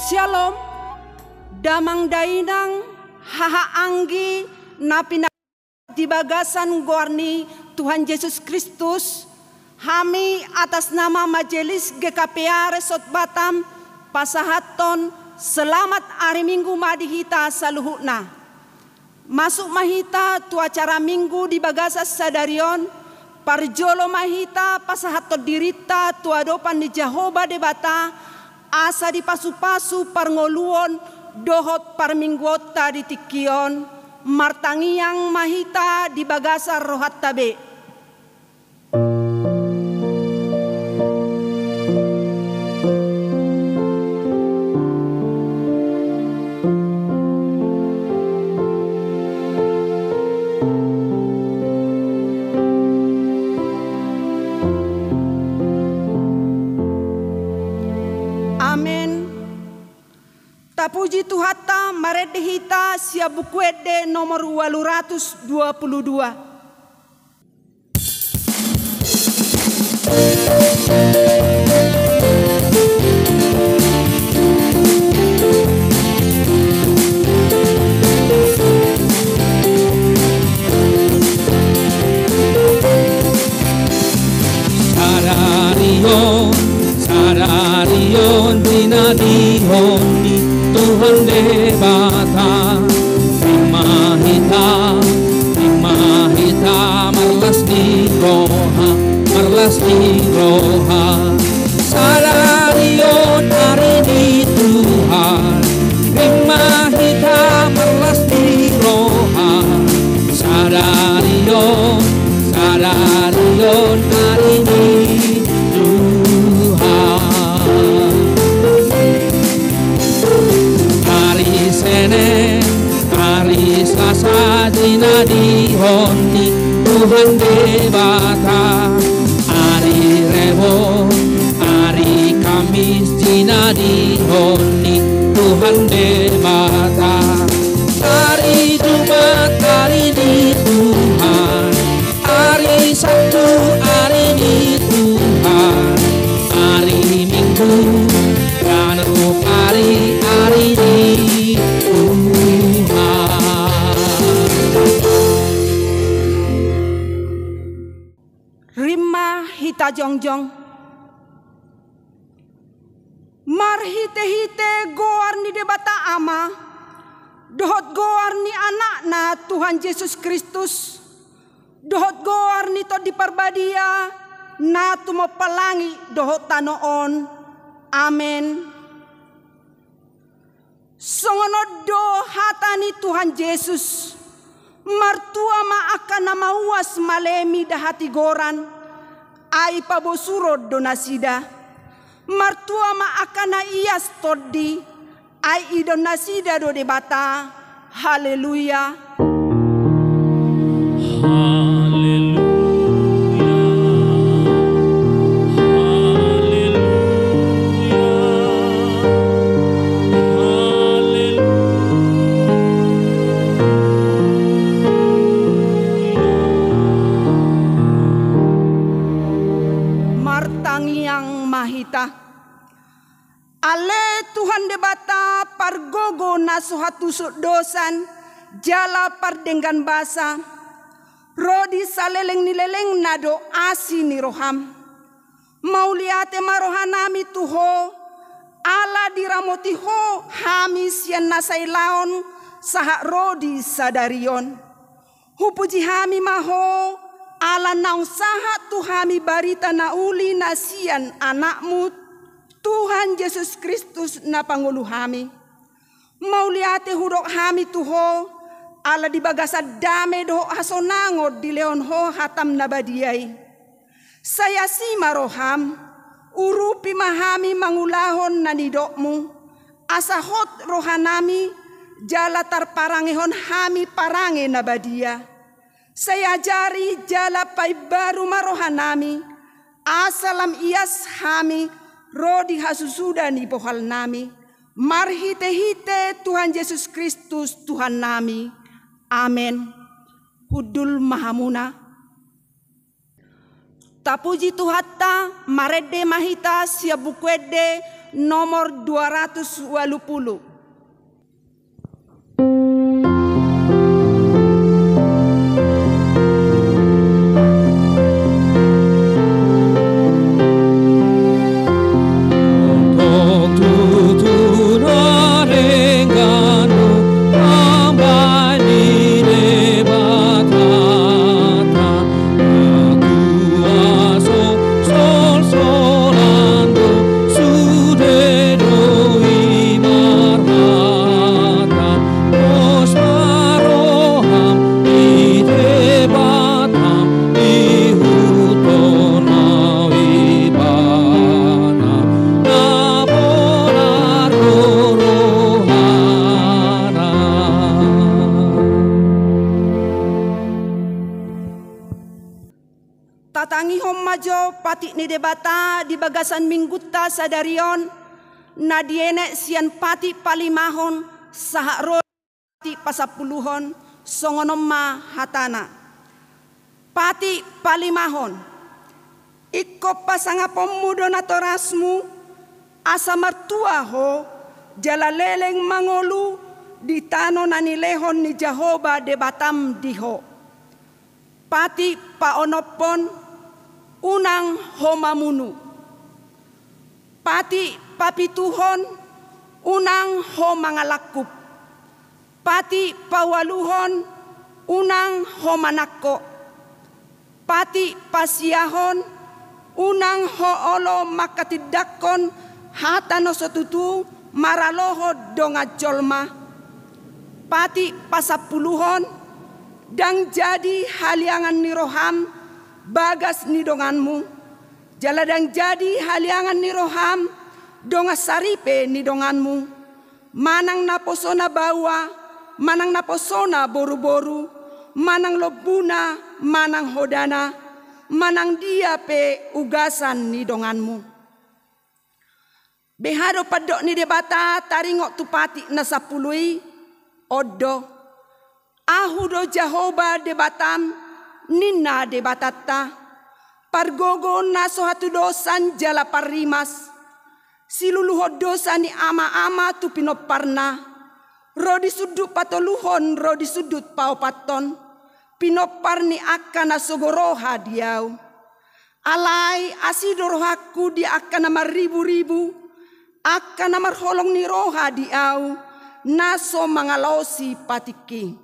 Shalom, damang dainang, haha anggi, napina di bagasan goarni Tuhan Yesus Kristus. Kami atas nama Majelis GKPA Resort Batam, pasahaton selamat hari Minggu madihita saluhutna. Masuk mahita tu acara Minggu di bagasas sadarion, parjolo mahita pasahaton dirita tu adopan di Jehovah de Bata, asa di pasu-pasu parngoluon dohot parminggota di tikion martangiang mahita di bagasar rohat tabe. Puji Tuhata maredehita sia bukuede nomor 822. Sararion dinadihon Tuhan de Bata, imahita marlas di roha, sararion hari di Tuhan, imahita marlas di roha, sararion hari di hari Selasa dinadihoni Tuhan de Bata, hari Rebo, hari Kamis dinadihoni Tuhan de Bata, hari Jumat hari di Tuhan, hari Sabtu hari di Tuhan, hari Minggu dan hari di hita jongjong marhite-hite goar ni debata ama dohot goar ni anak na Tuhan Yesus Kristus dohot goar ni to diparbadia na tumo palangi dohot tanoon. Amen. Songono do hatani Tuhan Yesus martua ma akan namauas malemi dahati goran ai pabosuro donasida martua ma akana ias todi ai idonasida do debata. Haleluya. Ale Tuhan de Bata pargogo nasuhatusuk dosan jala pardenggan basa rodi saleleng nileleng nado asi ni roham mauliate marohanami tuho ala diramoti ho hamis yan nasailaon saha rodi sadarion hupuji hami maho ala naung saha tuhami barita nauli nasian anakmu Tuhan Yesus Kristus na pangulu hami. Mauliate hurok hami tuho ala di bagasa dame do hasonango di leon ho hatam nabadiay. Saya si maroham urupi mahami mangulahon nanidokmu asahot rohanami jala tarparangehon hami parange nabadia. Saya jari jala pai baru marohanami asalam ias hami rodi hasusuda ni pohal nami marhite-hite Tuhan Yesus Kristus Tuhan nami. Amen. Hudul mahamuna tapuji Tuhata marede mahita sia bukwede nomor 280. Tatangi hommajo pati ni debata di bagasan minggutta sadarion nadiene sian pati palimahon saharo pati pasapuluhon songonomma hatana. Pati palimahon ikko pasangapom mudo natorasmu asa martua ho jala leleng mangolu di tano nanilehon ni Jahoba debatam diho. Pati paonopon unang homamunu. Pati papituhon unang homangalakup. Pati pawaluhon unang homanakko. Pati pasiahon unang hoolo makatidakon hatano sotutu maraloho donga jolma. Pati pasapuluhon dang jadi haliangan niroham bagas ni donganmu, jaladang jadi haliangan ni roham, donga saripe ni donganmu, manang naposona bawa, manang naposona boru-boru, manang lobuna, manang hodana, manang dia pe ugasan ni donganmu. Behado padok ni debata taringok tupati nasapului, odo, ahudo Jahoba debatam, Nina debatata pargogo naso hatu dosan jala parimas siluluho dosa ni ama-ama tu pinoparna rodi sudut patoluhon rodi sudut paupaton pinopar ni akan nasogoroha diau alai asidorohaku di akan nama ribu-ribu akan nama holong ni roha diau naso mangalosi patiki.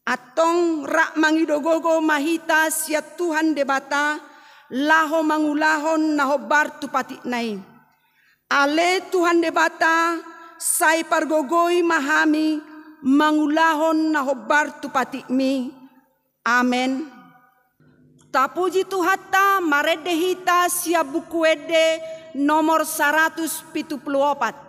Atong rak mangidogogo mahita sia Tuhan debata laho mangulahon naho bartu patik nai. Ale Tuhan debata sai pargogoi mahami mangulahon naho bartu patik mi. Amen. Tapuji Tuhata maredehita sia buku ede nomor 174.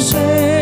Say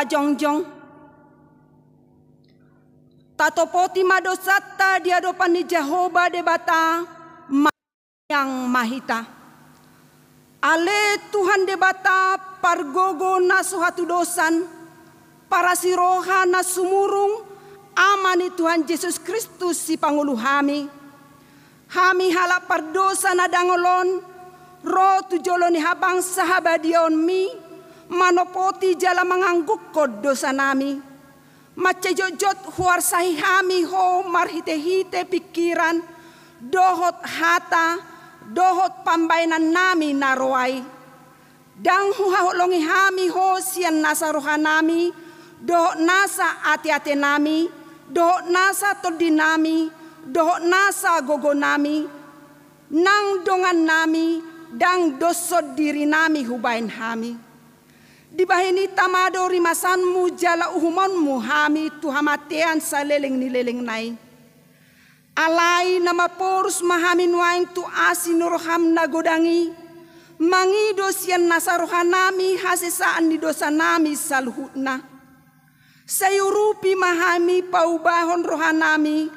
jongjong. Tatopoti madosata di hadapan ni Jehovah debata yang mahita. Ale Tuhan debata pargogo na suhatu dosan, para siroha na sumurung, amani Tuhan Yesus Kristus si Pangulo hami. Hami halak pardosa na dangolon, ro tujolo ni habang sahabadion mi, manopoti jala mengangguk kod dosa nami. Macejojot huar sahi hami ho marhite-hite pikiran, dohot hata, dohot pambainan nami naroai. Dang huhaholongi hami ho sian nasa roha nami, dohot nasa ati-ati nami, dohot nasa todi nami, dohot nasa gogo nami, nang dongan nami, dang dosod diri nami hubain hami. Dibahini tamado rimasanmu jala uhumanmu hami tuhamatean sa leleng ni leleng nai. Alai nama porus mahamin waing tu asin roham nagodangi, mangido sian nasa rohanami hasesaan di dosa nami saluhutna. Sayurupi mahami paubahon rohanami,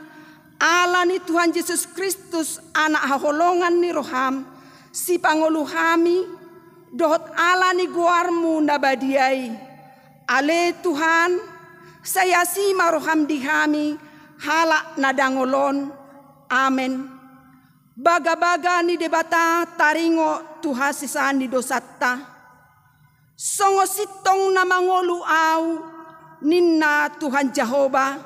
ala ni Tuhan Yesus Kristus anak haholongan ni roham, si Pangulo hami, dohot ala ni guarmu nabadiai. Ale Tuhan, saya si maroham di hami, halak nadangolon. Amen. Baga-baga ni debata taringo Tuhan sisahan di dosatta. Songo sitong na mangolu au, ninna Tuhan Jehovah.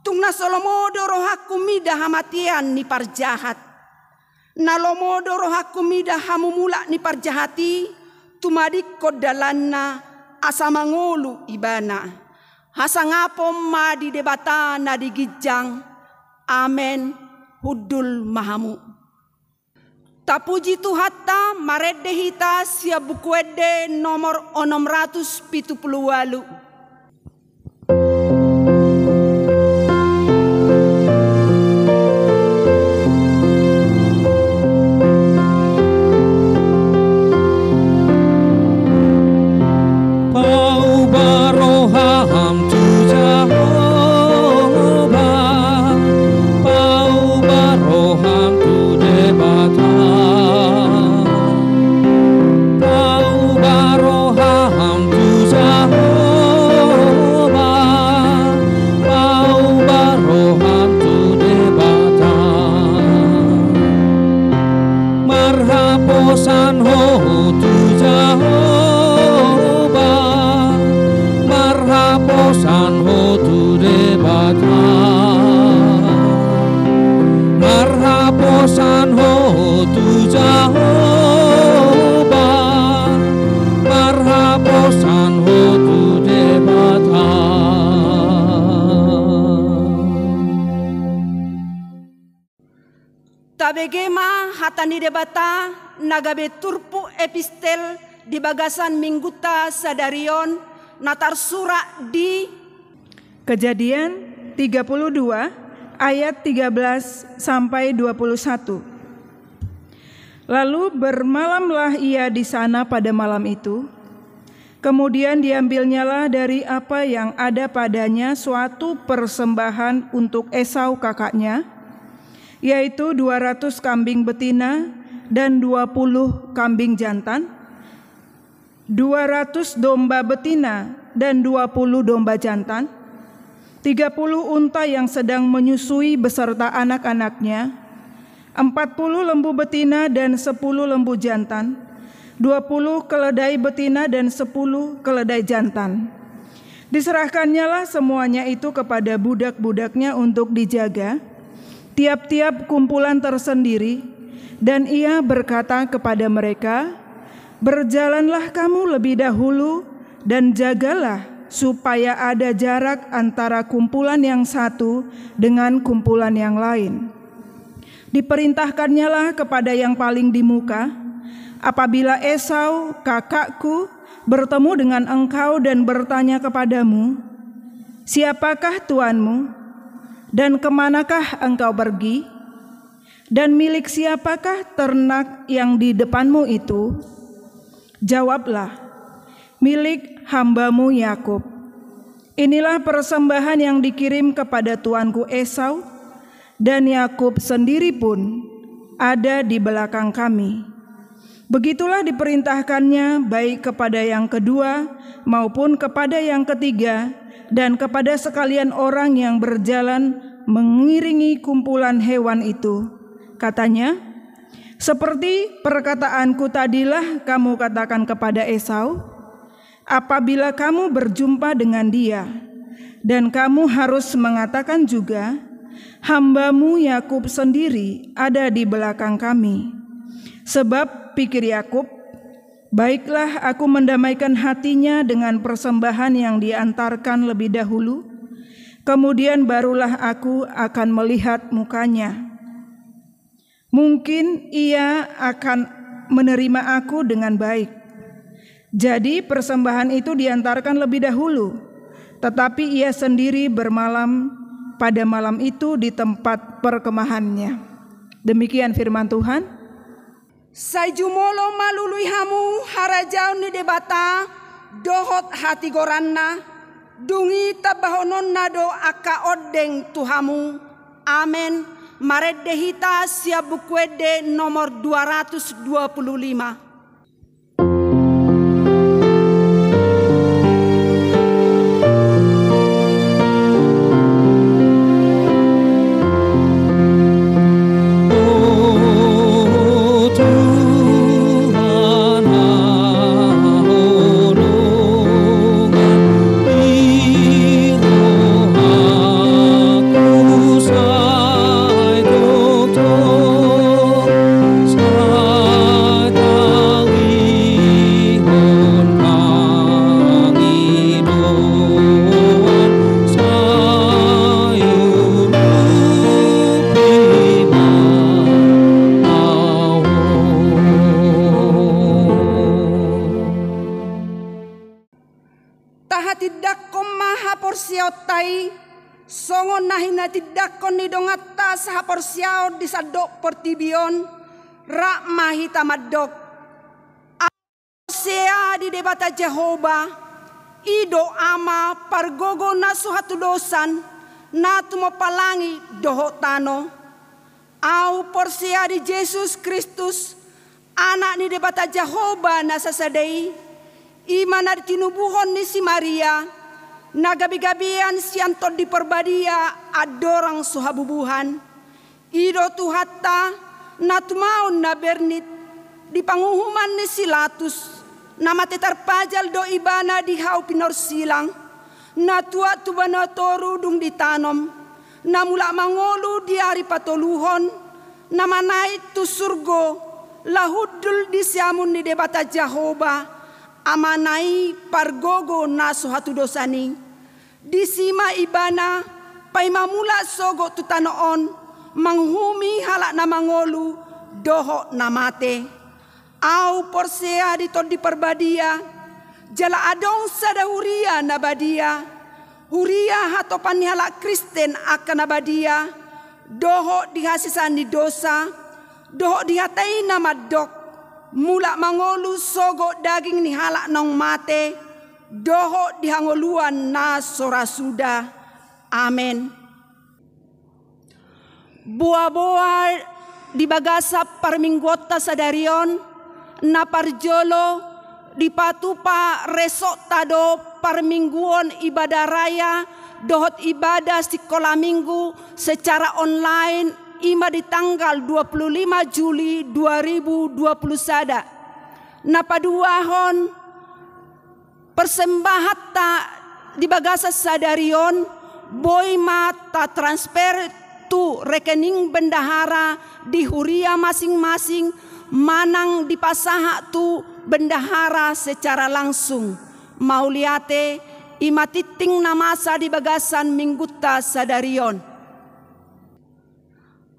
Tungna solomodo rohaku mida hamatian ni parjahat. Nalomodo rohaku mida hamumula ni parjahati, tumadik kodalanna asa mangolu ibana. Hasangapom ma di debata na digijang. Amen. Hudul mahamu. Tapuji Tuhata marede hita sia bukuede nomor 678. Tabegema hatani debata nagabe turpu epistel di bagasan mingguta sadarion natar sura di Kejadian 32 ayat 13 sampai 21. Lalu bermalamlah ia di sana pada malam itu. Kemudian diambilnyalah dari apa yang ada padanya suatu persembahan untuk Esau kakaknya, yaitu 200 kambing betina dan 20 kambing jantan, 200 domba betina dan 20 domba jantan, 30 unta yang sedang menyusui beserta anak-anaknya, 40 lembu betina dan 10 lembu jantan, 20 keledai betina dan 10 keledai jantan. Diserahkannyalah semuanya itu kepada budak-budaknya untuk dijaga, tiap-tiap kumpulan tersendiri, dan ia berkata kepada mereka, "Berjalanlah kamu lebih dahulu dan jagalah supaya ada jarak antara kumpulan yang satu dengan kumpulan yang lain." Diperintahkannyalah kepada yang paling di muka, "Apabila Esau kakakku bertemu dengan engkau dan bertanya kepadamu, 'Siapakah tuanmu?' dan 'Kemanakah engkau pergi?' dan 'Milik siapakah ternak yang di depanmu itu?' jawablah, milik hambamu Yakub. Inilah persembahan yang dikirim kepada tuanku Esau, dan Yakub sendiri pun ada di belakang kami. Begitulah diperintahkannya baik kepada yang kedua maupun kepada yang ketiga, dan kepada sekalian orang yang berjalan mengiringi kumpulan hewan itu. Katanya, seperti perkataanku tadilah kamu katakan kepada Esau, apabila kamu berjumpa dengan dia, dan kamu harus mengatakan juga, hambamu Yakub sendiri ada di belakang kami. Sebab pikir Yakub, baiklah aku mendamaikan hatinya dengan persembahan yang diantarkan lebih dahulu, kemudian barulah aku akan melihat mukanya. Mungkin ia akan menerima aku dengan baik. Jadi persembahan itu diantarkan lebih dahulu, tetapi ia sendiri bermalam pada malam itu di tempat perkemahannya. Demikian firman Tuhan. Saijumolo malului hamu harajau ni debata dohot hati goranna dungi tabahonon nado aka odeng tuhamu. Amen. Maredde hita siap bukwede nomor 225. Tidakon ni dongata sa porsiao di sadok portibion rak mahita madok sea di debata Jehova ido ama pargogo na suhatu dosan na tumopalangi doho tano au porsia di Yesus Kristus anak ni debata Jehova na sasadei imana di tinubuhon ni si Maria nagabi-gabian sianto di perbadia adorang suhabubuhan ido tuhatta natumaun na bernit di panguhuman ni silatus nama tetarpajal do ibana di hau pinor silang na tua tubana toru dung ditanom na mula mangolu di hari patoluhon na manai tu surgo lahudul di siamun ni debata Jehova amanai pargogo na suhatu dosani disima ibana paimamula sogo tutanoon manghumi halak na mangolu doho na mate au porsea di tol di perbadia jala adong sada huria na badia huria hatopan halak Kristen akan nabadia doho dihasisan di dosa doho dihatai na madok mula mangolu sogo daging ni halak nong mate doho dihangoluan na sorasuda. Amen. Buah-buah di bagasap parminggota sadarion na parjolo di patupa resok tado parmingguon ibadah raya dohot ibadah sekolah minggu secara online ima di tanggal 25 Juli 2020 sada. Napaduahon persembahat ta di bagasa sadarion boy mata transfer tu rekening bendahara di huria masing-masing manang di pasaha tu bendahara secara langsung mauliate imatiting namasa di bagasan mingguta sadarion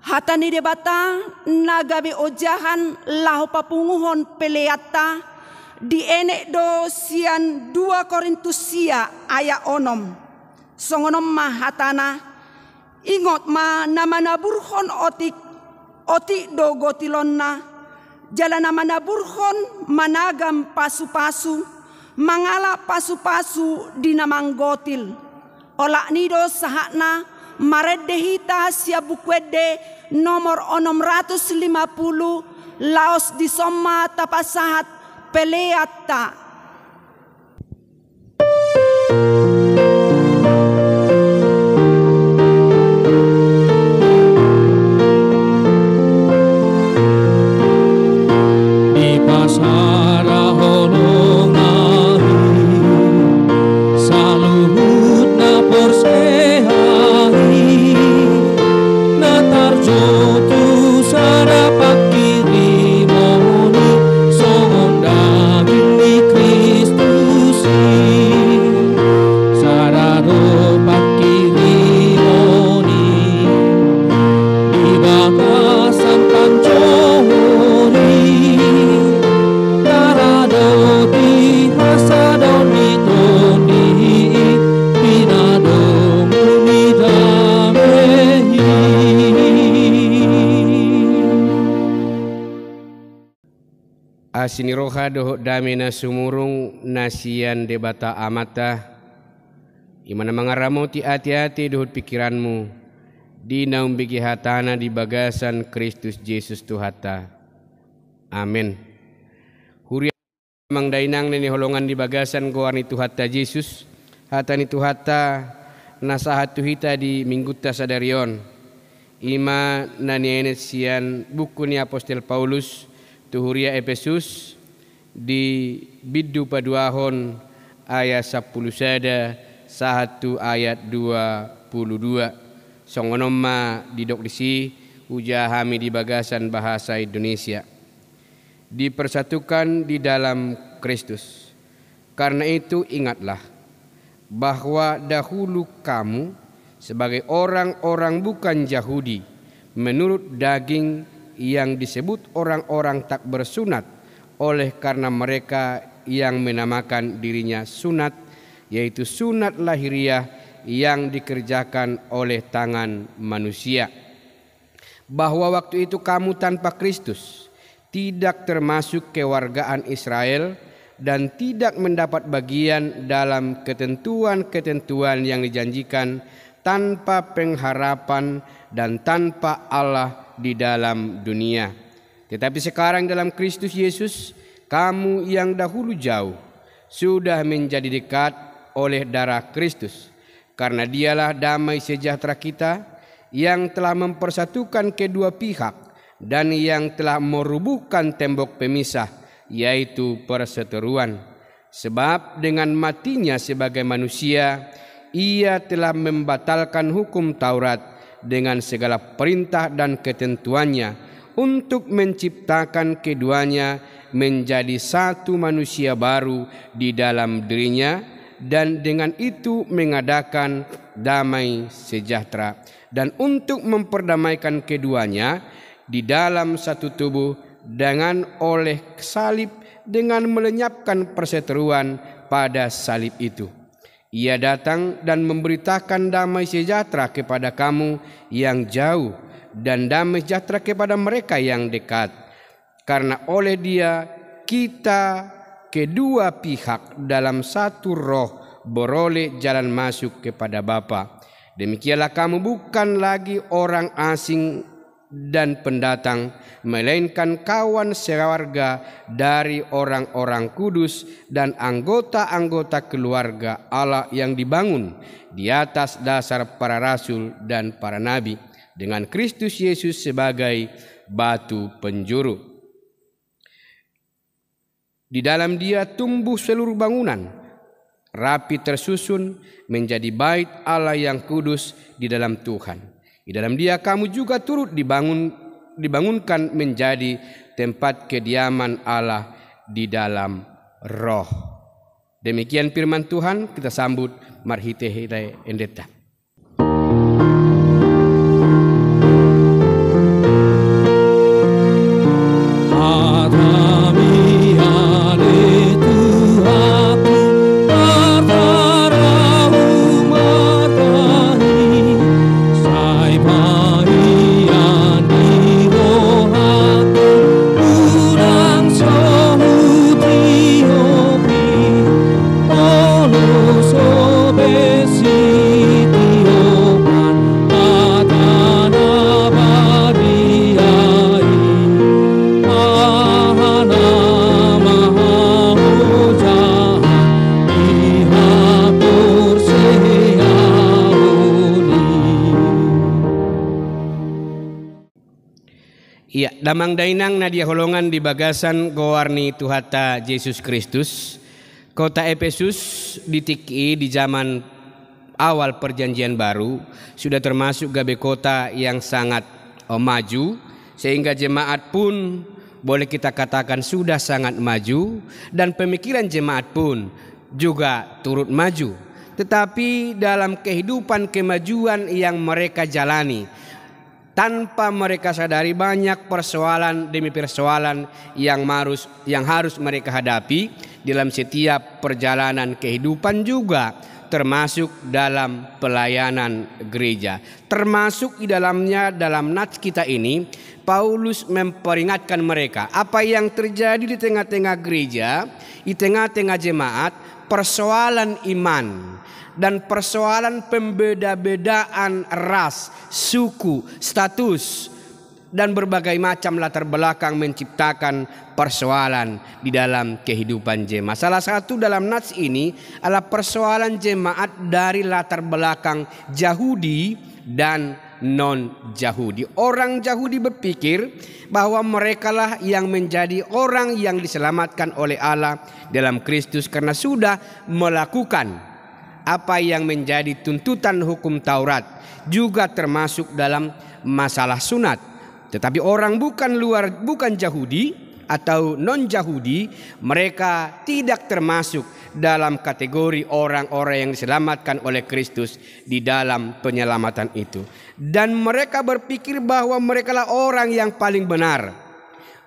hatani debata nagabi ojahan lahu papunguhon peleata di enek do sian 2 Korintus sia aya onom songonom mahatana ingot ma nama naburhon otik do gotilonna jala nama naburhon managam pasu-pasu mangala pasu-pasu dinamanggotil. Olak nido sahakna maredehita sia bukwede nomor 650 laos di somma tapasahat peleata. Asiniroha dohok damina sumurung nasian debata amata imana mangaramoti hati-hati dohot pikiranmu di naum bigi hatana di bagasan Kristus Yesus Tuhata. Amin. Huria mangdainang nini holongan di bagasan goarni Tuhata Yesus hatani Tuhata nasahat tuhita di mingguta sadarion ima nanienet sian buku ni Apostel Paulus Tuhuria Efesus di biddu paduahon ayat 10 sada 1 ayat 22 songonomma didok disi ujahami di bagasan bahasa Indonesia. Dipersatukan di dalam Kristus. Karena itu ingatlah bahwa dahulu kamu sebagai orang-orang bukan Yahudi menurut daging yang disebut orang-orang tak bersunat oleh karena mereka yang menamakan dirinya sunat, yaitu sunat lahiriah yang dikerjakan oleh tangan manusia. Bahwa waktu itu kamu tanpa Kristus tidak termasuk kewargaan Israel dan tidak mendapat bagian dalam ketentuan-ketentuan yang dijanjikan, tanpa pengharapan dan tanpa Allah di dalam dunia. Tetapi sekarang dalam Kristus Yesus, kamu yang dahulu jauh sudah menjadi dekat oleh darah Kristus. Karena dialah damai sejahtera kita yang telah mempersatukan kedua pihak dan yang telah merubuhkan tembok pemisah, yaitu perseteruan. Sebab dengan matinya sebagai manusia, ia telah membatalkan hukum Taurat dengan segala perintah dan ketentuannya untuk menciptakan keduanya menjadi satu manusia baru di dalam dirinya dan dengan itu mengadakan damai sejahtera dan untuk memperdamaikan keduanya di dalam satu tubuh dengan oleh salib dengan melenyapkan perseteruan pada salib itu. Ia datang dan memberitakan damai sejahtera kepada kamu yang jauh dan damai sejahtera kepada mereka yang dekat. Karena oleh Dia kita kedua pihak dalam satu roh beroleh jalan masuk kepada Bapa. Demikianlah kamu bukan lagi orang asing dan pendatang, melainkan kawan sewarga dari orang-orang kudus dan anggota-anggota keluarga Allah yang dibangun di atas dasar para rasul dan para nabi, dengan Kristus Yesus sebagai batu penjuru. Di dalam Dia tumbuh seluruh bangunan, rapi tersusun menjadi bait Allah yang kudus di dalam Tuhan. Di dalam Dia kamu juga turut dibangunkan menjadi tempat kediaman Allah di dalam roh. Demikian firman Tuhan, kita sambut marhite hite endeta. Damang dainang nadia holongan di bagasan gowarni Tuhata Yesus Kristus. Kota Efesus di zaman awal perjanjian baru sudah termasuk gabe kota yang sangat maju, sehingga jemaat pun boleh kita katakan sudah sangat maju, dan pemikiran jemaat pun juga turut maju. Tetapi dalam kehidupan kemajuan yang mereka jalani, tanpa mereka sadari banyak persoalan demi persoalan yang harus mereka hadapi dalam setiap perjalanan kehidupan, juga termasuk dalam pelayanan gereja. Termasuk di dalamnya, dalam nats kita ini, Paulus memperingatkan mereka apa yang terjadi di tengah-tengah gereja, di tengah-tengah jemaat, persoalan iman dan persoalan pembeda-bedaan ras, suku, status, dan berbagai macam latar belakang menciptakan persoalan di dalam kehidupan jemaat. Salah satu dalam nats ini adalah persoalan jemaat dari latar belakang Yahudi dan non-Yahudi. Orang Yahudi berpikir bahwa merekalah yang menjadi orang yang diselamatkan oleh Allah dalam Kristus karena sudah melakukan apa yang menjadi tuntutan hukum Taurat, juga termasuk dalam masalah sunat. Tetapi orang bukan Yahudi atau non-Yahudi, mereka tidak termasuk dalam kategori orang-orang yang diselamatkan oleh Kristus di dalam penyelamatan itu. Dan mereka berpikir bahwa mereka lah orang yang paling benar,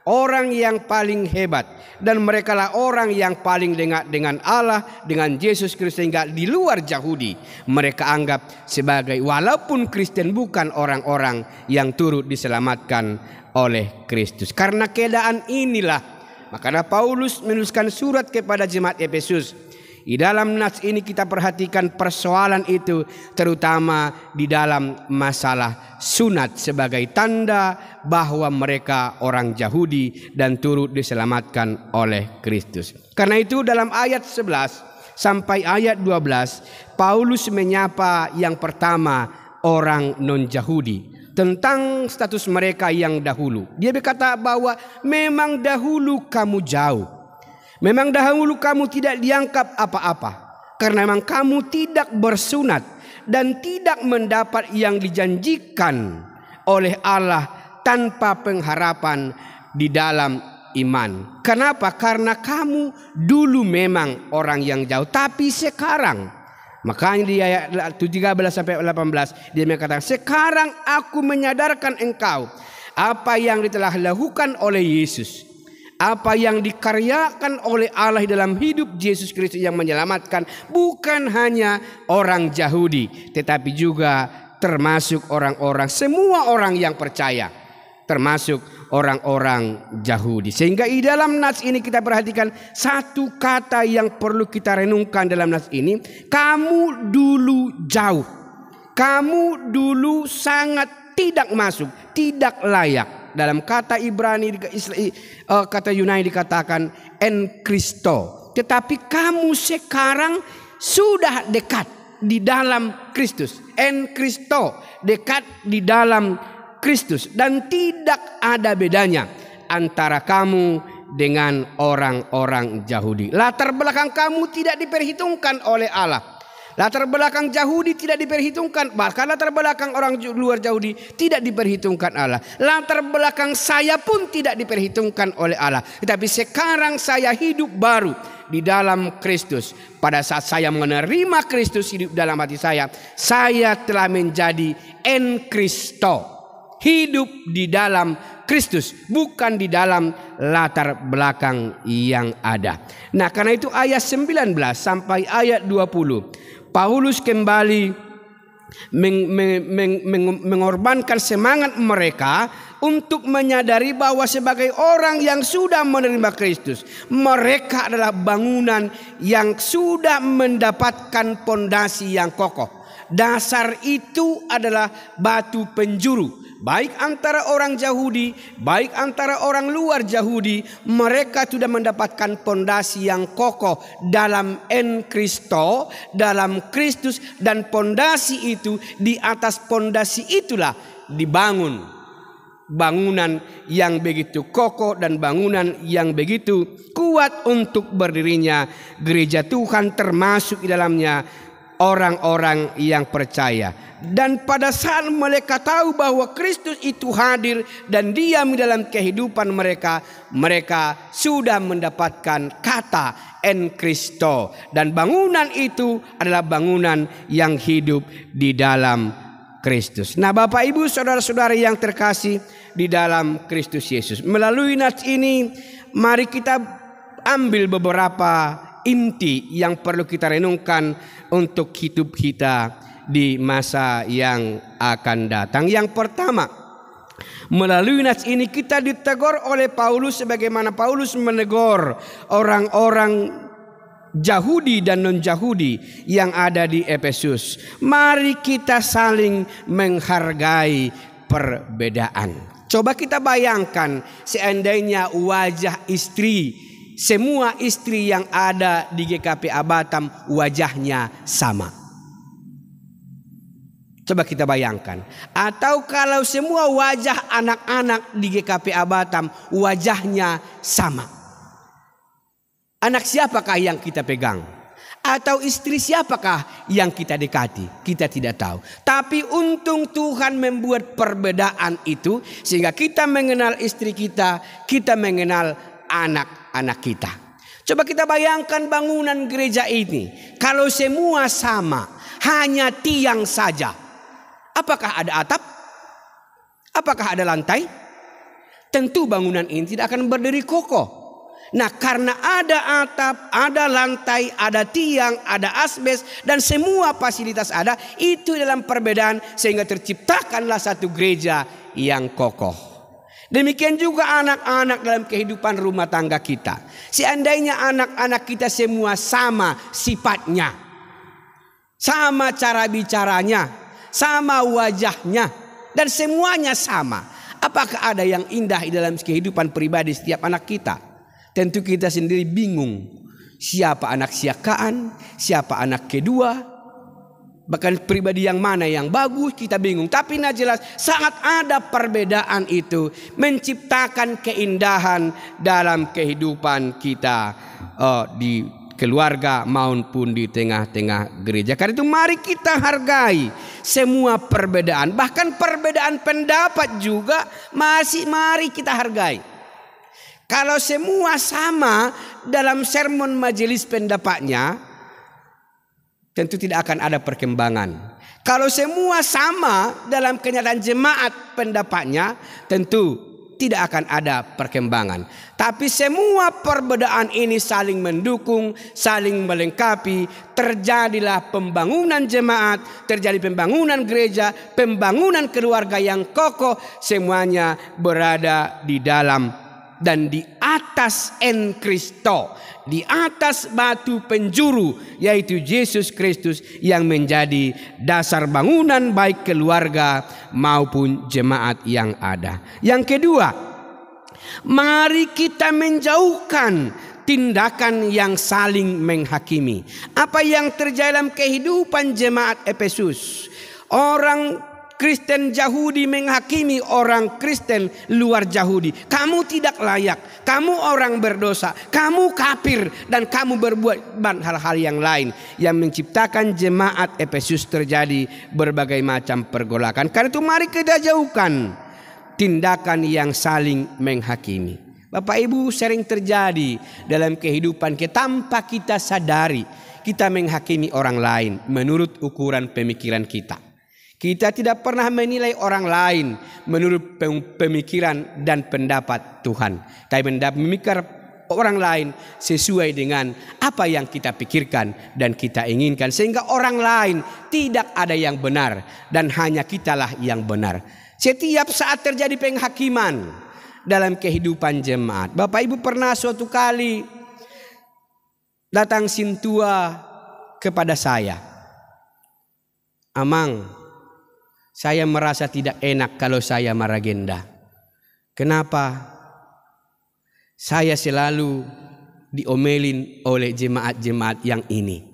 orang yang paling hebat, dan mereka lah orang yang paling dekat dengan Allah, dengan Yesus Kristus, sehingga di luar Yahudi mereka anggap sebagai, walaupun Kristen, bukan orang-orang yang turut diselamatkan oleh Kristus. Karena keadaan inilah, makanya Paulus menuliskan surat kepada jemaat Efesus. Di dalam nats ini kita perhatikan persoalan itu, terutama di dalam masalah sunat sebagai tanda bahwa mereka orang Yahudi dan turut diselamatkan oleh Kristus. Karena itu dalam ayat 11 sampai ayat 12 Paulus menyapa yang pertama orang non-Yahudi tentang status mereka yang dahulu. Dia berkata bahwa memang dahulu kamu jauh. Memang dahulu kamu tidak dianggap apa-apa, karena memang kamu tidak bersunat dan tidak mendapat yang dijanjikan oleh Allah tanpa pengharapan di dalam iman. Kenapa? Karena kamu dulu memang orang yang jauh, tapi sekarang, makanya di ayat 13 sampai 18 dia mengatakan, sekarang aku menyadarkan engkau apa yang telah dilakukan oleh Yesus, apa yang dikaryakan oleh Allah dalam hidup Yesus Kristus yang menyelamatkan bukan hanya orang Yahudi, tetapi juga termasuk orang-orang, semua orang yang percaya, termasuk orang-orang Yahudi. Sehingga di dalam nats ini kita perhatikan satu kata yang perlu kita renungkan dalam nats ini. Kamu dulu jauh, kamu dulu sangat tidak masuk, tidak layak. Dalam kata Ibrani, kata Yunani dikatakan en Kristo. Tetapi kamu sekarang sudah dekat di dalam Kristus. En Kristo, dekat di dalam Kristus. Dan tidak ada bedanya antara kamu dengan orang-orang Yahudi. Latar belakang kamu tidak diperhitungkan oleh Allah. Latar belakang Yahudi tidak diperhitungkan, bahkan latar belakang orang luar Yahudi tidak diperhitungkan Allah. Latar belakang saya pun tidak diperhitungkan oleh Allah. Tetapi sekarang saya hidup baru di dalam Kristus. Pada saat saya menerima Kristus hidup dalam hati saya telah menjadi en Kristo, hidup di dalam Kristus, bukan di dalam latar belakang yang ada. Nah, karena itu ayat 19 sampai ayat 20 Paulus kembali mengorbankan semangat mereka untuk menyadari bahwa sebagai orang yang sudah menerima Kristus, mereka adalah bangunan yang sudah mendapatkan pondasi yang kokoh. Dasar itu adalah batu penjuru. Baik antara orang Yahudi, baik antara orang luar Yahudi, mereka sudah mendapatkan pondasi yang kokoh dalam en Kristo, dalam Kristus, dan pondasi itu, di atas pondasi itulah dibangun bangunan yang begitu kokoh dan bangunan yang begitu kuat untuk berdirinya gereja Tuhan, termasuk di dalamnya orang-orang yang percaya. Dan pada saat mereka tahu bahwa Kristus itu hadir dan diam di dalam kehidupan mereka, mereka sudah mendapatkan kata en Kristo, dan bangunan itu adalah bangunan yang hidup di dalam Kristus. Nah, Bapak Ibu saudara-saudara yang terkasih di dalam Kristus Yesus, melalui nats ini mari kita ambil beberapa inti yang perlu kita renungkan untuk hidup kita di masa yang akan datang. Yang pertama, melalui nats ini kita ditegur oleh Paulus sebagaimana Paulus menegur orang-orang Yahudi dan non-Yahudi yang ada di Efesus. Mari kita saling menghargai perbedaan. Coba kita bayangkan seandainya wajah istri, semua istri yang ada di GKPA Batam wajahnya sama. Coba kita bayangkan. Atau kalau semua wajah anak-anak di GKPA Batam wajahnya sama. Anak siapakah yang kita pegang? Atau istri siapakah yang kita dekati? Kita tidak tahu. Tapi untung Tuhan membuat perbedaan itu sehingga kita mengenal istri kita, kita mengenal anak-anak kita. Coba kita bayangkan bangunan gereja ini. Kalau semua sama, hanya tiang saja. Apakah ada atap? Apakah ada lantai? Tentu bangunan ini tidak akan berdiri kokoh. Nah, karena ada atap, ada lantai, ada tiang, ada asbes, dan semua fasilitas ada, itu dalam perbedaan sehingga terciptakanlah satu gereja yang kokoh. Demikian juga anak-anak dalam kehidupan rumah tangga kita. Seandainya anak-anak kita semua sama sifatnya, sama cara bicaranya, sama wajahnya, dan semuanya sama, apakah ada yang indah di dalam kehidupan pribadi setiap anak kita? Tentu kita sendiri bingung siapa anak siakaan, siapa anak kedua, bahkan pribadi yang mana yang bagus kita bingung. Tapi nah jelas saat ada perbedaan itu menciptakan keindahan dalam kehidupan kita di keluarga maupun di tengah-tengah gereja. Karena itu mari kita hargai semua perbedaan, bahkan perbedaan pendapat juga mari kita hargai. Kalau semua sama dalam sermon majelis pendapatnya, tentu tidak akan ada perkembangan. Kalau semua sama dalam kenyataan jemaat pendapatnya, tentu tidak akan ada perkembangan. Tapi semua perbedaan ini saling mendukung, saling melengkapi. Terjadilah pembangunan jemaat, terjadi pembangunan gereja, pembangunan keluarga yang kokoh. Semuanya berada di dalam dan di atas en Kristo, di atas batu penjuru yaitu Yesus Kristus yang menjadi dasar bangunan baik keluarga maupun jemaat yang ada. Yang kedua, mari kita menjauhkan tindakan yang saling menghakimi. Apa yang terjadi dalam kehidupan jemaat Efesus? Orang Kristen Yahudi menghakimi orang Kristen luar Yahudi. Kamu tidak layak, kamu orang berdosa, kamu kafir, dan kamu berbuat hal-hal yang lain yang menciptakan jemaat Efesus terjadi berbagai macam pergolakan. Karena itu mari kita jauhkan tindakan yang saling menghakimi. Bapak Ibu, sering terjadi dalam kehidupan kita tanpa kita sadari kita menghakimi orang lain menurut ukuran pemikiran kita. Kita tidak pernah menilai orang lain menurut pemikiran dan pendapat Tuhan. Tapi memikir orang lain sesuai dengan apa yang kita pikirkan dan kita inginkan. Sehingga orang lain tidak ada yang benar dan hanya kitalah yang benar. Setiap saat terjadi penghakiman dalam kehidupan jemaat. Bapak Ibu pernah suatu kali datang sintua kepada saya. Amang, saya merasa tidak enak kalau saya maragenda. Kenapa? Saya selalu diomelin oleh jemaat-jemaat yang ini.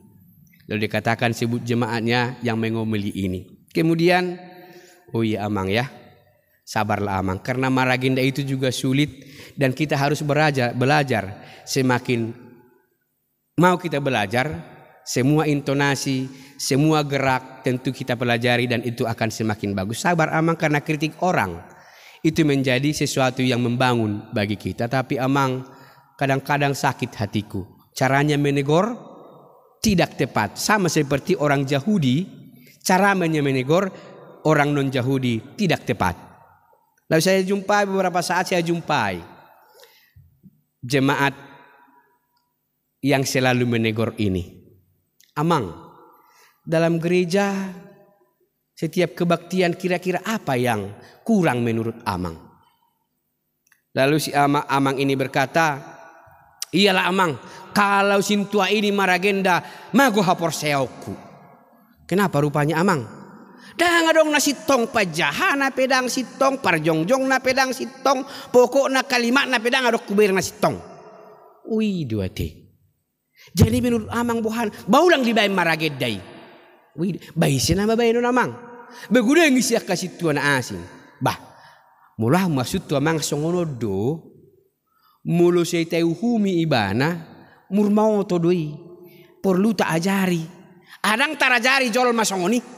Lalu dikatakan sebut jemaatnya yang mengomeli ini. Kemudian, oh iya Amang ya, Sabarlah amang, karena maragenda itu juga sulit dan kita harus belajar. Semakin mau kita belajar, semua intonasi, semua gerak tentu kita pelajari dan itu akan semakin bagus. Sabar amang, karena kritik orang itu menjadi sesuatu yang membangun bagi kita. Tapi amang, kadang-kadang sakit hatiku. Caranya menegur tidak tepat. Sama seperti orang Yahudi, caranya menegur orang non-Yahudi tidak tepat. Lalu saya jumpai beberapa saat jemaat yang selalu menegur ini. Amang, dalam gereja setiap kebaktian kira-kira apa yang kurang menurut amang? Lalu si amang ini berkata, iyalah amang, kalau sintua ini maragenda mago hapor seoku. Kenapa rupanya amang? Dah dong na sitong pajaha na pedang sitong, parjongjong na pedang sitong, pokok na kalimat na pedang adok kuber na sitong. Wih dua te. Jadi menurut amang buhan, baulang di bayi maragedai. Wih, bayi senama bayi non amang. Begudo yang isi kasih tuan asing. Bah, mula maksud tu amang songono do, mulo saya tahu humi ibana, murmau to doi, perlu tak ajari. Adang tarajari jol masongoni.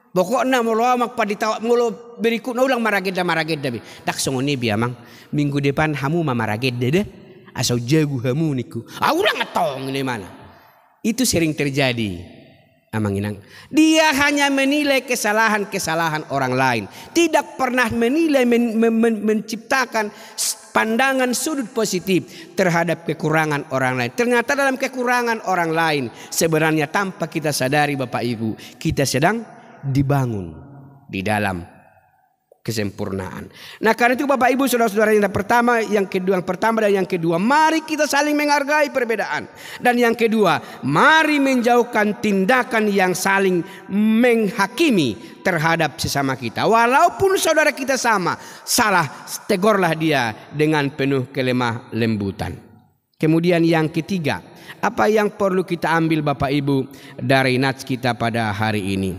Pokoknya mulo magpaditaw mulo berikut na ulang marageda bi. Tak songoni bi amang. Minggu depan hamu marageda deh. Asal jago hamu niku. Ulang atong ini mana? Itu sering terjadi. Amang inang. Dia hanya menilai kesalahan-kesalahan orang lain. Tidak pernah menilai menciptakan pandangan sudut positif terhadap kekurangan orang lain. Ternyata dalam kekurangan orang lain sebenarnya tanpa kita sadari Bapak Ibu, kita sedang dibangun di dalam kesempurnaan. Nah, karena itu Bapak Ibu saudara-saudara yang pertama, yang kedua, mari kita saling menghargai perbedaan. Dan yang kedua, mari menjauhkan tindakan yang saling menghakimi terhadap sesama kita. Walaupun saudara kita salah, tegurlah dia dengan penuh kelemah lembutan. Kemudian yang ketiga, apa yang perlu kita ambil Bapak Ibu dari nats kita pada hari ini?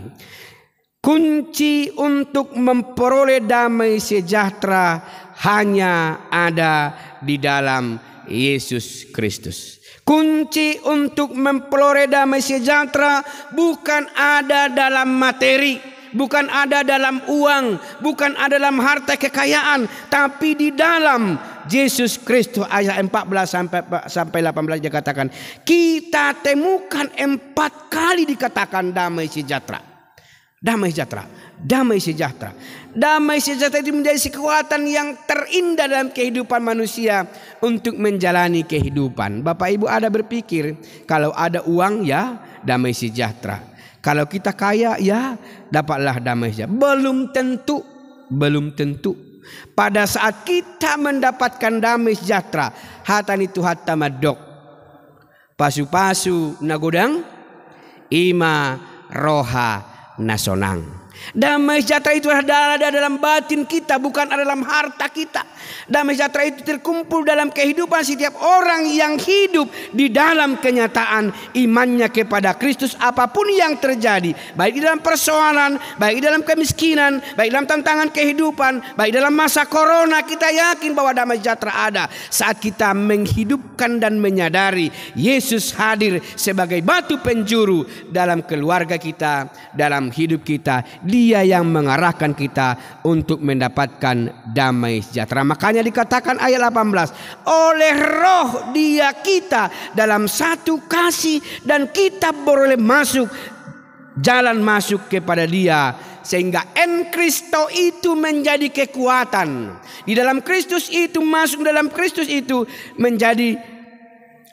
Kunci untuk memperoleh damai sejahtera hanya ada di dalam Yesus Kristus. Kunci untuk memperoleh damai sejahtera bukan ada dalam materi, bukan ada dalam uang, bukan ada dalam harta kekayaan, tapi di dalam Yesus Kristus. Ayat 14 sampai 18 dia katakan, kita temukan 4 kali dikatakan damai sejahtera. Damai sejahtera, damai sejahtera. Damai sejahtera itu menjadi kekuatan yang terindah dalam kehidupan manusia untuk menjalani kehidupan. Bapak Ibu ada berpikir, kalau ada uang ya damai sejahtera. Kalau kita kaya ya dapatlah damai sejahtera. Belum tentu. Pada saat kita mendapatkan damai sejahtera, hatan itu hatta madok. Pasu-pasu nagodang ima roha nasonang. Damai sejahtera itu ada dalam batin kita, bukan ada dalam harta kita. Damai sejahtera itu terkumpul dalam kehidupan setiap orang yang hidup di dalam kenyataan imannya kepada Kristus. Apapun yang terjadi, baik di dalam persoalan, baik di dalam kemiskinan, baik dalam tantangan kehidupan, baik dalam masa corona, kita yakin bahwa damai sejahtera ada saat kita menghidupkan dan menyadari Yesus hadir sebagai batu penjuru dalam keluarga kita, dalam hidup kita. Dia yang mengarahkan kita untuk mendapatkan damai sejahtera. Makanya dikatakan ayat 18, oleh roh dia kita dalam satu kasih dan kita beroleh jalan masuk kepada dia. Sehingga en Kristo itu menjadi kekuatan. Di dalam Kristus itu, masuk dalam Kristus itu menjadi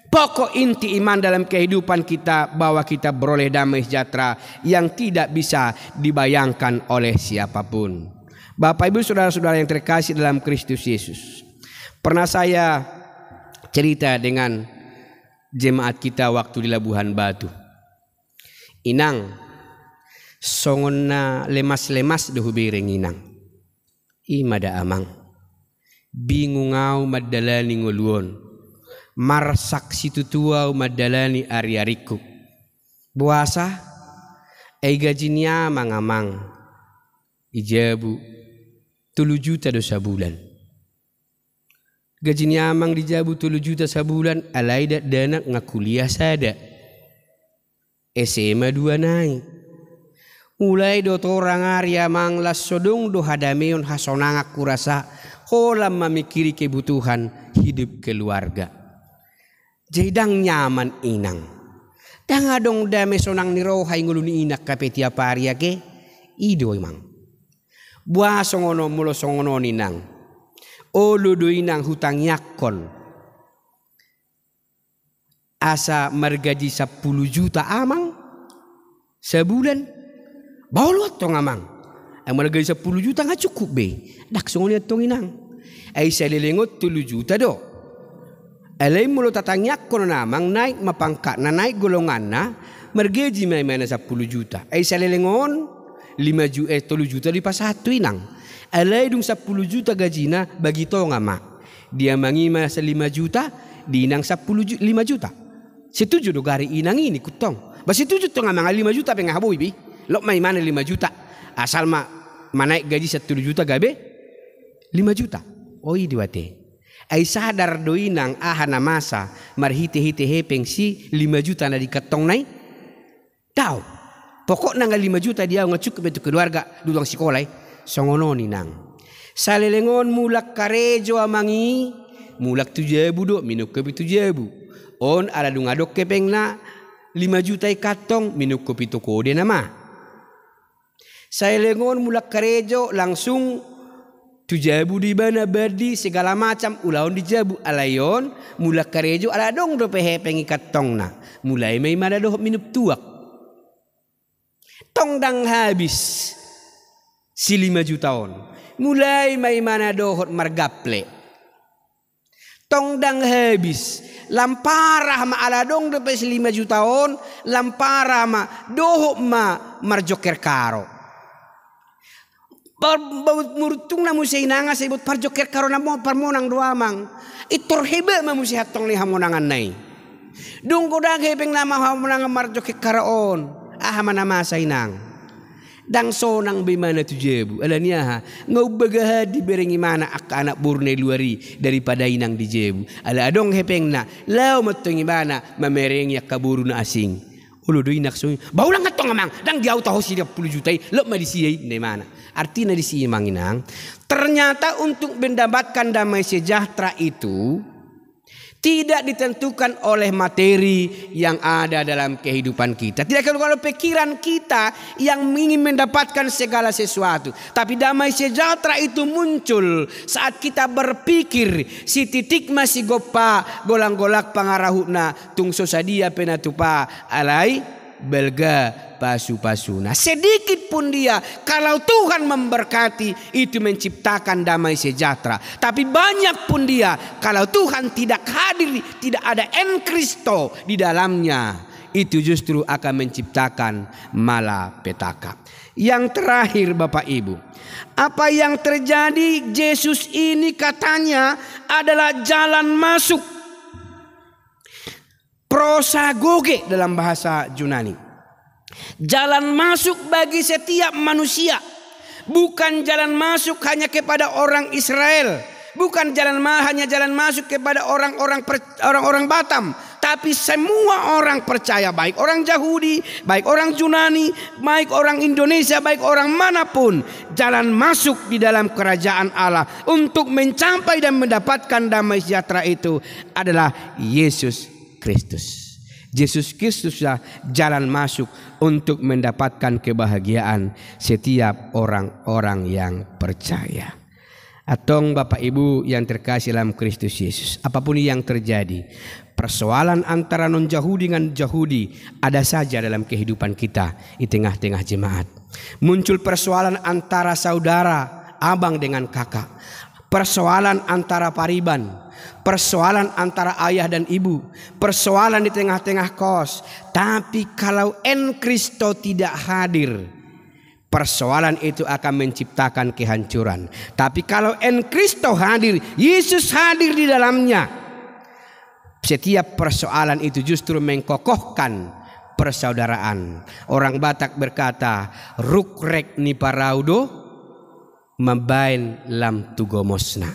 pokok inti iman dalam kehidupan kita, bahwa kita beroleh damai sejahtera yang tidak bisa dibayangkan oleh siapapun. Bapak Ibu saudara-saudara yang terkasih dalam Kristus Yesus, pernah saya cerita dengan jemaat kita waktu di Labuhan Batu. Inang songonna lemas-lemas dohubireng inang. Imada amang bingungau madalani nguluon. Marsak situ tua madalani ari-ariku. Buasa ai gajinya mangamang. Ijabu 3 juta do sabulan. Gaji nyamang dijabu 3 juta sabulan, alai dak dana ngakuliah sada. SMA 2 naik. Mulai do orang Arya manglas sodong do hadameon hasonang aku rasa kolam memikiri kebutuhan hidup keluarga. Jedang nyaman inang. Dang adong dame sonang niro hay nguluni inak kape tiap hari ke ido emang. Buah songono mulo songono ninang. Olu do inang hutang yakon. Asa margaji 10 juta amang sebulan. Bawa tong amang. Amal gaji 10 juta nggak cukup be. Dak songono tong inang. Ai selelengot 3 juta do. Alai mulo tatangyak kono namang naik mapangkat na naik golongan na mergaji may mana 10 juta. Ai selelengon 3 juta lipas 1 inang. Alai dung 10 juta gajina bagi to ngama. Dia mangima 5 juta, dinang 5 juta. Setuju do gari inang ini kutong. Bas setuju to ngamang 5 juta pengahaboy bi. Lok may mana 5 juta. Asal manaik gaji 1 juta gabe 5 juta. Oi diwate. Ai sadar do inang ahana masa marhite-hite hepeng si 5 juta na dikatong nai. Tau. Pokok nang 5 juta dia ngacukup itu keluarga dudang sekolah. Songono ninang. Salelengon mulak karejo amangi. Mulak 7.000 do minuk kopi 7.000. On ala dungadok kepeng na 5 juta ikatong minuk kopi to kode nama. Salelengon mulak karejo langsung 7.000 di bana berdi segala macam ulaon dijabu alayon mulak karejo ala dong do pehepeng ikatong na. Mulai may mana do minuk tuak. Tong dang habis si 5 juta on. Mulai may mana dohot margaple. Tong dang habis lamparah ma ala dong do si 5 juta on lamparah ma dohot ma marjoker karo. Murtung na musay nanga sa ibot parjoker karo na mo parmonang duamang. Itor hebe ma musay hatong ni hamonangan nay. Dung ko dang hebeng na hamonangan marjoker karoon. Mana masay nang. Dang sonang bimana 7.000. Ala niya ha. Ngaw bagaha di berengi mana ak anak burne luari daripada inang di jebu. Ala adong hepeng na. Lao matong imana mamereng yak kaburu na asing. Ulo do inak so. Baulang atong amang. Dang diaw taho si 10 juta. Lop ma disiyay. Hindi mana. Artinya di sini manginang. Ternyata untuk mendapatkan damai sejahtera itu tidak ditentukan oleh materi yang ada dalam kehidupan kita. Tidak kalau pikiran kita yang ingin mendapatkan segala sesuatu. Tapi damai sejahtera itu muncul saat kita berpikir si titik masih gopa golang-golak pangarahuna tungso sadia penatupa alai belga pasu-pasuna. Sedikit pun dia kalau Tuhan memberkati itu menciptakan damai sejahtera. Tapi banyak pun dia kalau Tuhan tidak hadir, tidak ada en Kristo di dalamnya, itu justru akan menciptakan malapetaka. Yang terakhir Bapak Ibu, apa yang terjadi Yesus ini katanya adalah jalan masuk. Prosagoge dalam bahasa Yunani. Jalan masuk bagi setiap manusia. Bukan jalan masuk hanya kepada orang Israel. Bukan hanya jalan masuk kepada orang-orang Batam. Tapi semua orang percaya. Baik orang Yahudi, baik orang Yunani, baik orang Indonesia, baik orang manapun. Jalan masuk di dalam kerajaan Allah. Untuk mencapai dan mendapatkan damai sejahtera itu adalah Yesus Kristus. Yesus Kristuslah jalan masuk untuk mendapatkan kebahagiaan setiap orang-orang yang percaya. Atong Bapak Ibu yang terkasih dalam Kristus Yesus, apapun yang terjadi, persoalan antara non-Yahudi dengan Yahudi ada saja dalam kehidupan kita di tengah-tengah jemaat. Muncul persoalan antara saudara, abang dengan kakak, persoalan antara pariban, persoalan antara ayah dan ibu, persoalan di tengah-tengah kos. Tapi kalau en Kristo tidak hadir, persoalan itu akan menciptakan kehancuran. Tapi kalau en Kristo hadir, Yesus hadir di dalamnya, setiap persoalan itu justru mengkokohkan persaudaraan. Orang Batak berkata, rukrek ni paraudo membain lam tugomosna.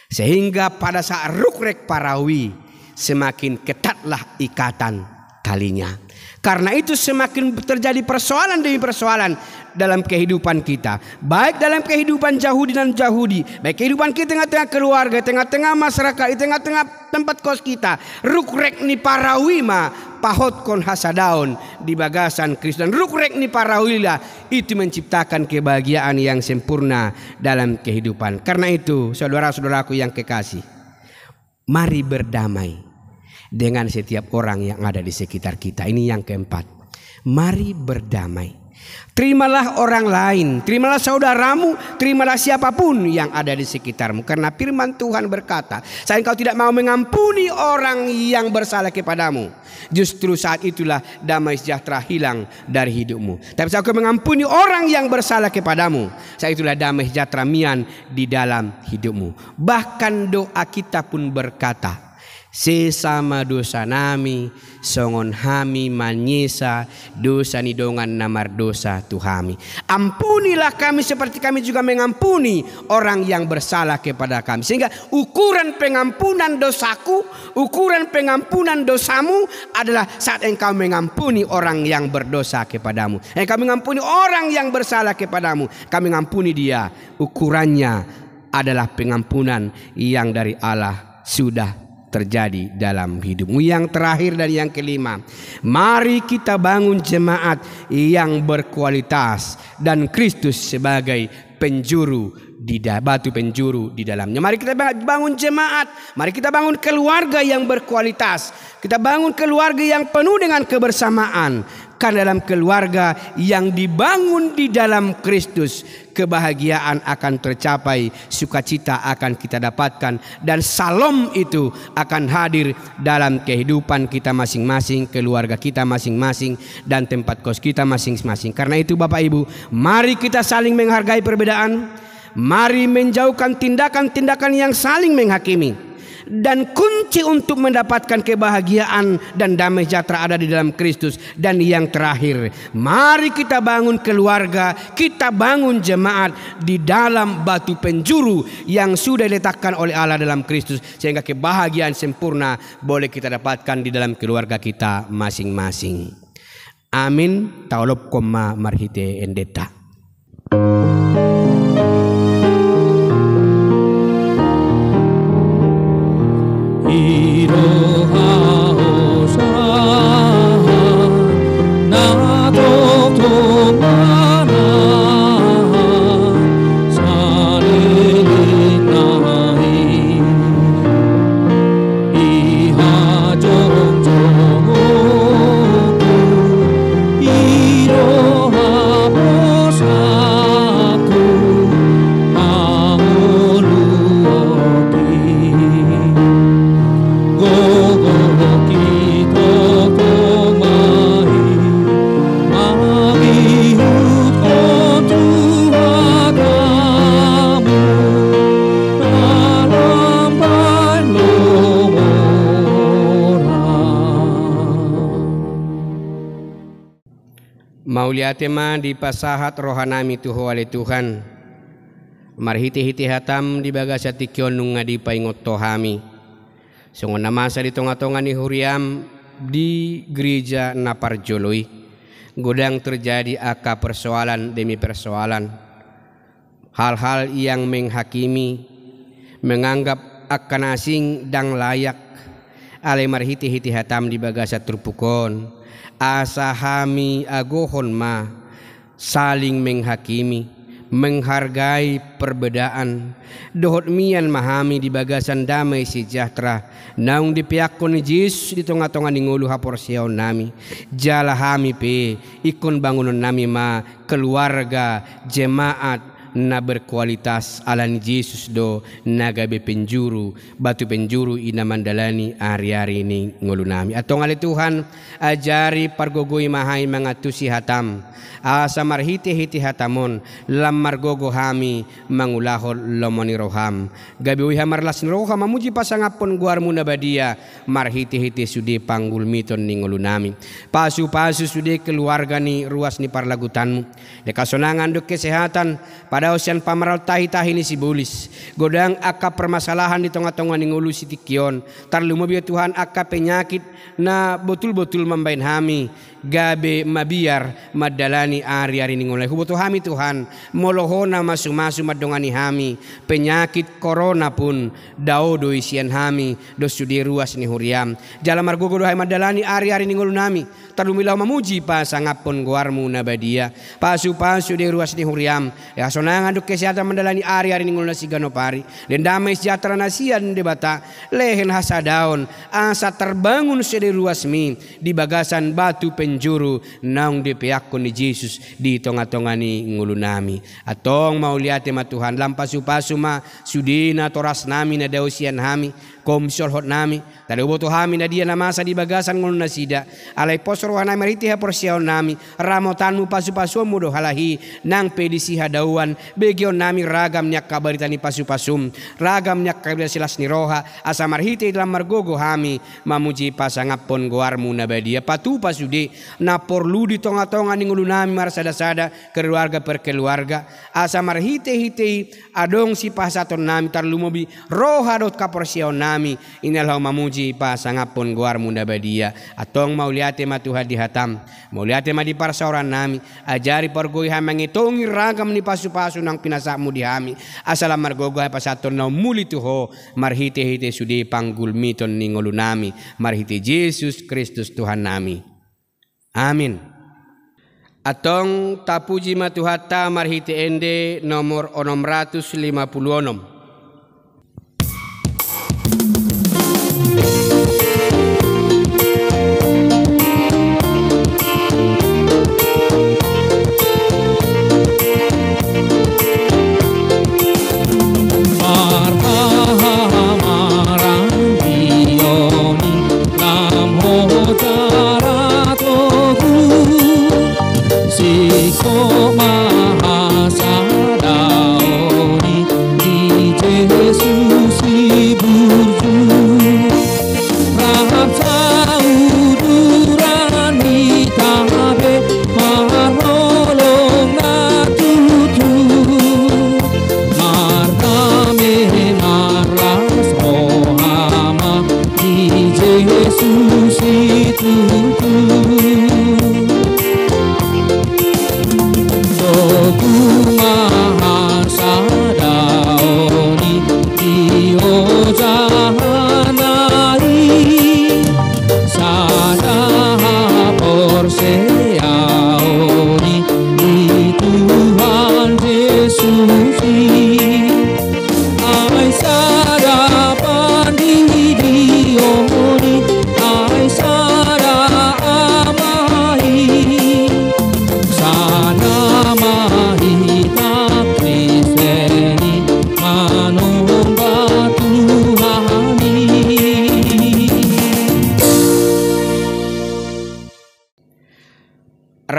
Sehingga pada saat rukrek parawi semakin ketatlah ikatan talinya. Karena itu semakin terjadi persoalan demi persoalan dalam kehidupan kita. Baik dalam kehidupan Yahudi dan Yahudi. Baik kehidupan kita tengah-tengah keluarga, tengah-tengah masyarakat, di tengah-tengah tempat kos kita. Rukrek ni parawi ma pahot kon hasadaon di bagasan Kristus. Dan rukrek ni parawi lah itu menciptakan kebahagiaan yang sempurna dalam kehidupan. Karena itu saudara-saudaraku yang kekasih, mari berdamai dengan setiap orang yang ada di sekitar kita. Ini yang keempat. Mari berdamai. Terimalah orang lain, terimalah saudaramu, terimalah siapapun yang ada di sekitarmu. Karena firman Tuhan berkata, saat engkau tidak mau mengampuni orang yang bersalah kepadamu, justru saat itulah damai sejahtera hilang dari hidupmu. Tapi saat engkau mengampuni orang yang bersalah kepadamu, saat itulah damai sejahtera mian di dalam hidupmu. Bahkan doa kita pun berkata, sesama dosa nami, songon hami manyesa, dosa ni dongan namar dosa tuhami. Ampunilah kami seperti kami juga mengampuni orang yang bersalah kepada kami. Sehingga ukuran pengampunan dosaku, ukuran pengampunan dosamu adalah saat engkau mengampuni orang yang berdosa kepadamu. Engkau mengampuni orang yang bersalah kepadamu, kami mengampuni dia. Ukurannya adalah pengampunan yang dari Allah sudah terjadi dalam hidupmu. Yang terakhir dan yang kelima, mari kita bangun jemaat yang berkualitas dan Kristus sebagai penjuru batu penjuru di dalamnya. Mari kita bangun jemaat, mari kita bangun keluarga yang berkualitas, kita bangun keluarga yang penuh dengan kebersamaan. Karena dalam keluarga yang dibangun di dalam Kristus, kebahagiaan akan tercapai, sukacita akan kita dapatkan, dan salom itu akan hadir dalam kehidupan kita masing-masing, keluarga kita masing-masing, dan tempat kos kita masing-masing. Karena itu Bapak Ibu, mari kita saling menghargai perbedaan, mari menjauhkan tindakan-tindakan yang saling menghakimi. Dan kunci untuk mendapatkan kebahagiaan dan damai sejahtera ada di dalam Kristus. Dan yang terakhir, mari kita bangun keluarga, kita bangun jemaat di dalam batu penjuru yang sudah diletakkan oleh Allah dalam Kristus, sehingga kebahagiaan sempurna boleh kita dapatkan di dalam keluarga kita masing-masing. Amin. Taolop koma marhite endeta. Mauliatema di pasahat rohanami tuho ale Tuhan. Marhiti-hiti hatam di bagasa tikyon nung ngadi paingot tohami. Sungon namasa di tonga-tonga ni huriam di gereja Naparjoloi. Godang terjadi aka persoalan demi persoalan. Hal-hal yang menghakimi, menganggap akan asing dan layak. Ale marhiti-hiti hatam di bagasa turpukon. Asahami agohon ma saling menghakimi, menghargai perbedaan. Dohot mian mahami di bagasan damai sejahtera. Naung di pihak kon Yesus di tengah-tengah di ngulu haporsiaon nami. Jala hami pe ikon bangunan nami ma keluarga jemaat na berkualitas alan Yesus do nagabe penjuru batu penjuru ina mandalani ari-ari ni ngulu nami. Atong ali Tuhan ajari pargogoy mahay mga tusi hatam asa marhiti-hiti hatamon lam margogo hami mangulahol lomoni roham gabi uy hamarlas roham mamuji pasangapon guarmu na badia marhiti-hiti sudi panggul miton ni ngulu nami. Pasu-pasu sudi keluarga ni ruas ni parlagutanmu dekasonangan do kesehatan pada Adausian pamaral tahi-tahi ni si bulis. Godang aka permasalahan di tengah-tengah ni ngulu si tikion. Tarlumabia Tuhan aka penyakit na betul-betul membain hami. Gabe mabiar madalani ari-ari ni ngulai. Hubutu hami Tuhan. Molohona masu-masu madongani hami. Penyakit corona pun daudo isian hami. Dosudi ruas ni huriam. Jala margogo dohai madalani ari-ari ni ngulu nami. Tarlumilau mamuji pa sangapon guarmu nabadia. Pasu-pasu di ruas ni huriam. Ya sonangan duk kesehatan mendalani ari-ari ni ngulu nasi ganopari. Dan damai sejahtera nasian debata. Lehen hasadaon. Asa terbangun sedi ruas mi. Di bagasan batu penjuru. Naung di pihakku ni Yesus. Di tengah-tengah ni ngulu nami. Atong mau lihat ma Tuhan. Lampasu-pasu ma. Sudina toras nami na dausian hami. Komsol hot nami. Tadi uboto hami na dia na masa di bagasan ngulu nasida. Alai posor wana meriti ha porsiaon nami. Ramotanmu pasu-pasu mudo halahi. Nang pedisi hadauan. Begion nami ragam nyak kabarita ni pasu-pasum. Ragam nyak kabarita silas ni roha. Asa marhite dalam margogo hami. Mamuji pasangapon goarmu nabadia. Patu pasude. Na porlu di tonga-tonga ni ngulu nami marsada-sada. Keluarga per keluarga. Asa marhite-hite. Adong si pasaton nami tarlumobi. Roha dot kaporsiaon nami. Inalau mamuji pasangapon goarmu nabadia. Atong mau liate ma Tuhan di hatam. Mau liate ma di parsauran nami. Ajari porgoi hamangitongi ragam ni pasu-pasu nang pinasakmu di hami. Asalam margogo hai pasaton na muli tuho. Marhite-hite sudi panggul miton ni ngulu nami. Marhite Yesus Kristus Tuhan nami. Amin. Atong tapuji ma Tuhata marhite ende nomor 656.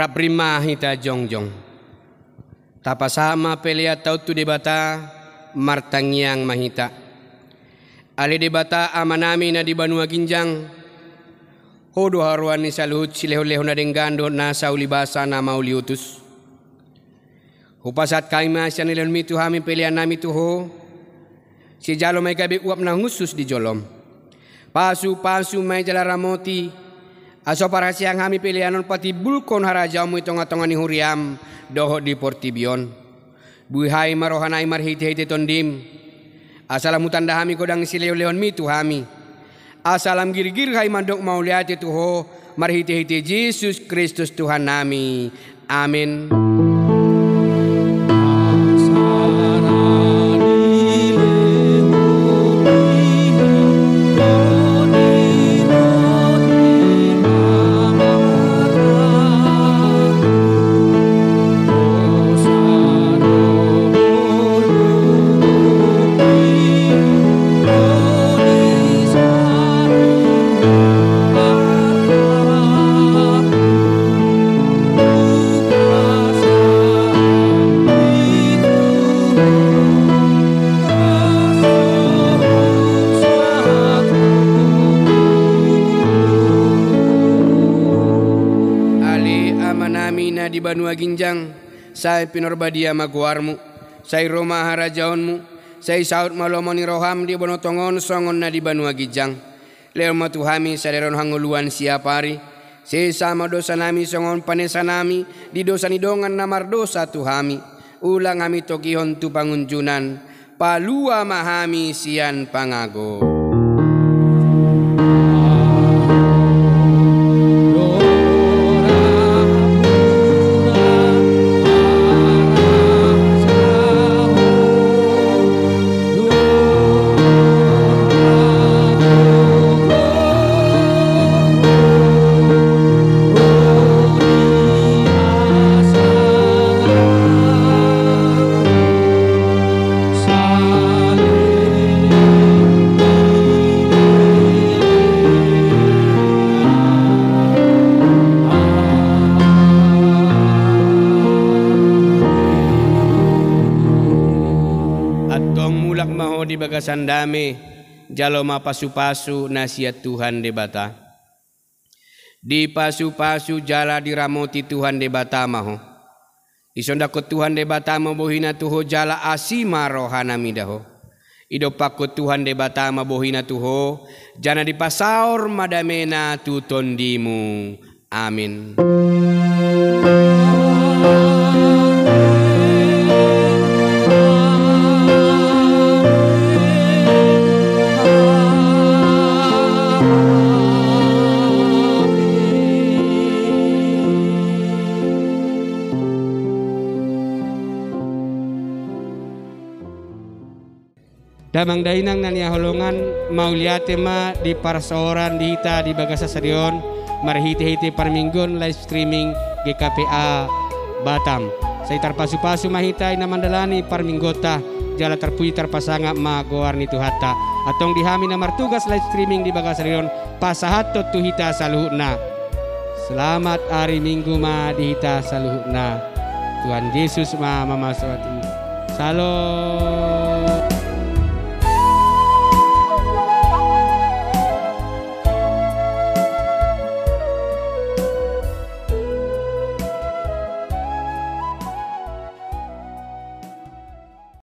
Prima hita jongjong tapasama pelia tau tu debata martangyang mahita ali debata amanami na di Banua Ginjang hodo haruan ni saluhut sileho-leho na denggando na saulibasa na mauliutus hupasat kaima siya nilon mitu hami pelian nami tuho si jalo may gabi uap na ngusus di jolom pasu-pasu may jalaramoti aso para siang hami pilihanon pati bulkon harajamu itonga-tonga ni huriam doho di portibion. Buhay marohanay marhiti-hiti tondim. Asalam utanda hami kodang sileo-leon mitu hami. Asalam girgir hay mandok mauliati tuho marhiti-hiti Yesus Kristus Tuhan nami. Amin. Di Banua Ginjang, saya pinorbadia maguarmu, Sai Roma harajaonmu, sai saut malomoni roham di bonotongon songon na di banua gijang. Leo matuhami saderon hanguluan siapari. Sesama dosa nami songon panesa nami, di dosa nidongan namar dosa tuhami. Ulang kami tokihon tu pangunjunan, palua mahami sian pangago. Di bagasan dame jalo mapasu-pasu nasihat Tuhan debata. Di pasu-pasu jala diramoti Tuhan debata maho. Isondakot Tuhan debata mabohina tuho jala asima rohana midaho. Idopakot Tuhan debata mabohina tuho jana di pasaur madamena tutondimu. Amin. Damang dainang nania holongan mauliate ma di parasoran di hita di bagasa sarion marhite-hite parminggon live streaming GKPA Batam. Saya tarpasu-pasu mahita ina mandalani parminggota jala terpuji terpasanga ma goarni tuhata. Atong dihami namar tugas live streaming di bagasa sarion pasahatot tuhita saluhna. Selamat hari Minggu ma di hita saluhna. Tuhan Yesus ma mamaswati. Salam.